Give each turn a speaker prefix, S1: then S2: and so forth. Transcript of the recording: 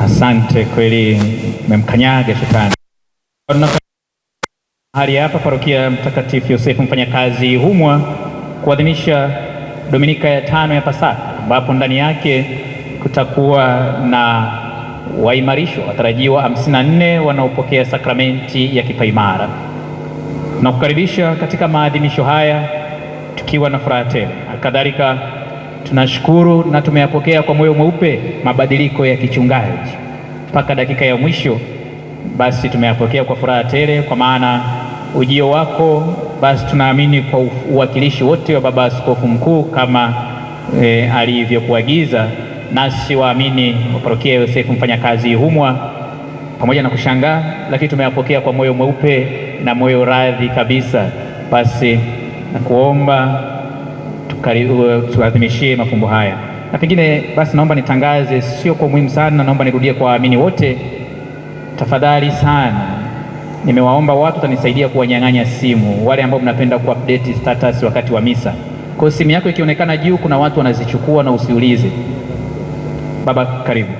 S1: Asante, kweli memkanyaga shetani. Hali hapa parokia Mtakatifu Yosefu Mfanyakazi Ihumwa kuadhimisha Dominika ya 5 ya Pasaka, ambapo ndani yake kutakuwa na waimarisho watarajiwa 54 wanaopokea sakramenti ya kipaimara. Tunakukaribisha katika maadhimisho haya tukiwa na furaha tele. Kadhalika tunashukuru na tumeyapokea kwa moyo mweupe mabadiliko ya kichungaji mpaka dakika ya mwisho. Basi tumeyapokea kwa furaha tele, kwa maana ujio wako basi tunaamini kwa uwakilishi wote wa Baba Askofu Mkuu kama alivyokuagiza, nasi waamini wa parokia Yosefu Mfanyakazi Ihumwa pamoja na kushangaa, lakini tumeyapokea kwa moyo mweupe na moyo radhi kabisa. Basi nakuomba tuadhimishie mafumbo haya, na pengine basi naomba nitangaze, sio kwa muhimu sana, naomba nirudie kwa waamini wote, tafadhali sana, nimewaomba watu tanisaidia kuwanyang'anya simu wale ambao mnapenda kuupdate status wakati wa misa. Kwa simu yako ikionekana juu kuna watu wanazichukua, na usiulize. Baba, karibu.